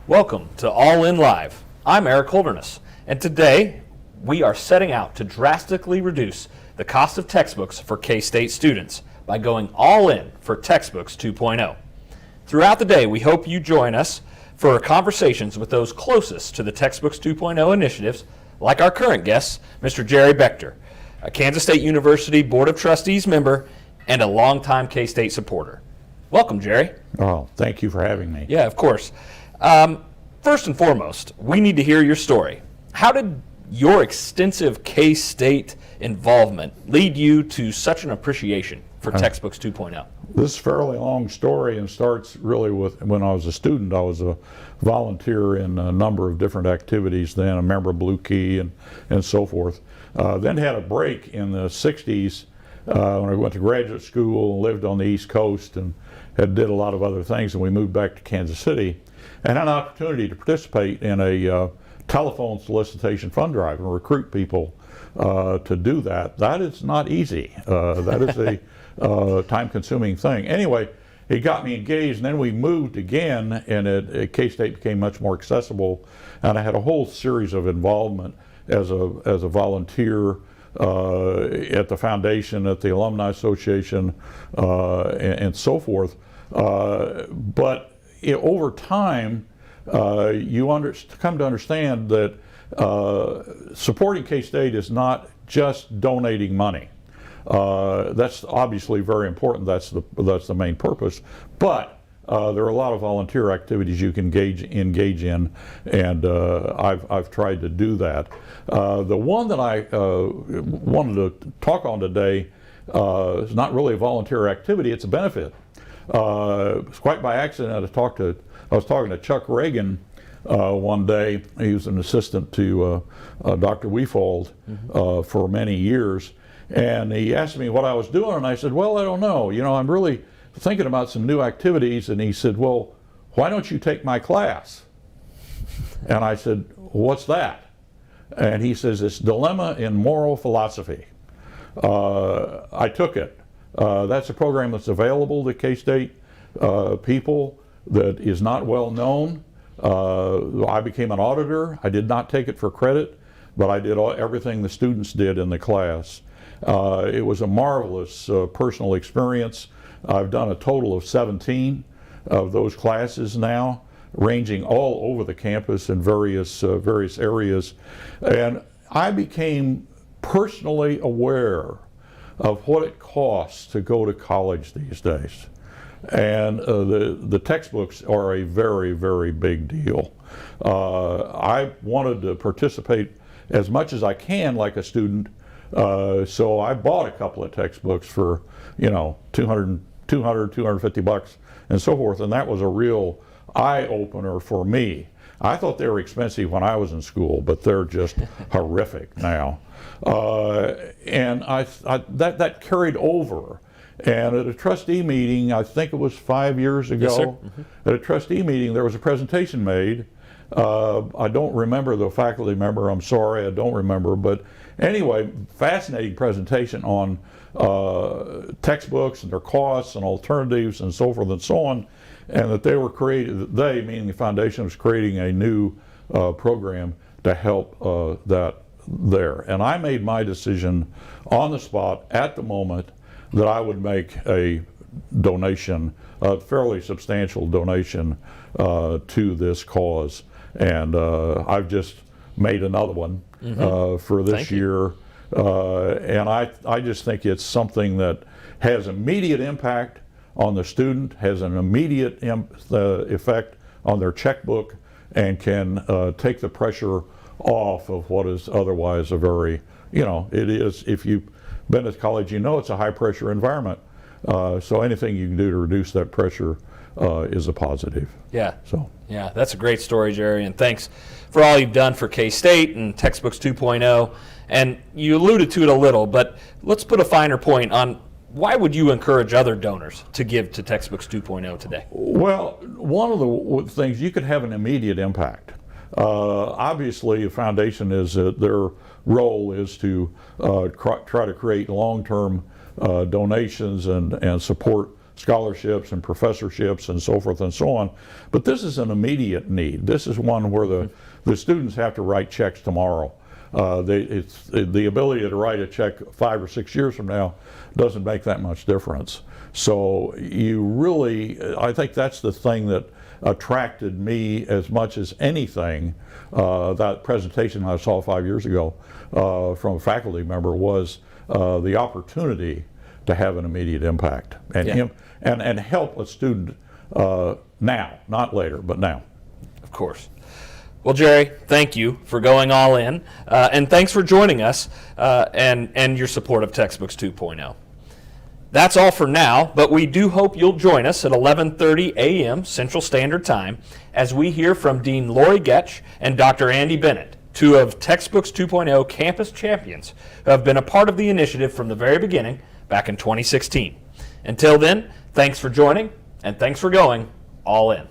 Welcome to All In Live. I'm Eric Holderness, and today we are setting out to drastically reduce the cost of textbooks for K-State students by going all in for Textbooks 2.0. Throughout the day, we hope you join us for conversations with those closest to the Textbooks 2.0 initiatives, like our current guest, Mr. Jerry Bechter, a Kansas State University Board of Trustees member and a longtime K-State supporter. Welcome, Jerry. Oh, thank you for having me. Yeah, of course. First and foremost, we need to hear your story. How did your extensive K-State involvement lead you to such an appreciation for Textbooks 2.0? This is a fairly long story and starts really with when I was a student. I was a volunteer in a number of different activities then, a member of Blue Key and so forth. Then had a break in the 60s when I went to graduate school and lived on the East Coast and did a lot of other things, and we moved back to Kansas City and had an opportunity to participate in a telephone solicitation fund drive and recruit people to do that. That is not easy. That is a time-consuming thing. Anyway, it got me engaged, and then we moved again, and K-State became much more accessible, and I had a whole series of involvement as a volunteer at the foundation, at the Alumni Association, and so forth. But over time, you come to understand that supporting K-State is not just donating money. That's obviously very important. That's the main purpose. But there are a lot of volunteer activities you can engage in, and I've tried to do that. The one that I wanted to talk on today is not really a volunteer activity; it's a benefit. It's quite by accident. I was talking to Chuck Reagan one day. He was an assistant to Dr. Weefald for many years, and he asked me what I was doing, and I said, "Well, I don't know. You know, I'm really thinking about some new activities." And he said, "Well, why don't you take my class?" And I said, "What's that?" And he says, "It's Dilemma in Moral Philosophy." I took it. That's a program that's available to K-State people that is not well known. I became an auditor. I did not take it for credit, but I did everything the students did in the class. It was a marvelous personal experience. I've done a total of 17 of those classes now, ranging all over the campus in various areas. And I became personally aware of what it costs to go to college these days. And the textbooks are a very, very big deal. I wanted to participate as much as I can like a student, so I bought a couple of textbooks for, $250 and so forth, and that was a real eye-opener for me. I thought they were expensive when I was in school, but they're just horrific now. And that carried over. And at a trustee meeting, I think it was 5 years ago, yes, sir. Mm-hmm. At a trustee meeting, there was a presentation made. I don't remember the faculty member, I'm sorry, I don't remember. But anyway, fascinating presentation on textbooks and their costs and alternatives and so forth and so on. And that they, meaning the foundation, was creating a new program to help that there. And I made my decision on the spot at the moment that I would make a donation, a fairly substantial donation to this cause. And I've just made another one for this year. And I just think it's something that has immediate impact on the student, has an immediate effect on their checkbook, and can take the pressure off of what is otherwise a very, it is, if you've been at college, it's a high pressure environment. So anything you can do to reduce that pressure is a positive. Yeah. Yeah, that's a great story, Jerry, and thanks for all you've done for K-State and Textbooks 2.0. And you alluded to it a little, but let's put a finer point on why would you encourage other donors to give to Textbooks 2.0 today? Well, one of the things, you could have an immediate impact. Obviously, a foundation their role is to try to create long-term donations and support scholarships and professorships and so forth and so on. But this is an immediate need. This is one where the students have to write checks tomorrow. The ability to write a check 5 or 6 years from now doesn't make that much difference. So you really, I think that's the thing that attracted me as much as anything. That presentation I saw 5 years ago from a faculty member was the opportunity to have an immediate impact and help a student now, not later, but now. Of course. Well, Jerry, thank you for going all in, and thanks for joining us and your support of Textbooks 2.0. That's all for now, but we do hope you'll join us at 11:30 a.m. Central Standard Time as we hear from Dean Lori Getch and Dr. Andy Bennett, two of Textbooks 2.0 campus champions who have been a part of the initiative from the very beginning back in 2016. Until then, thanks for joining, and thanks for going all in.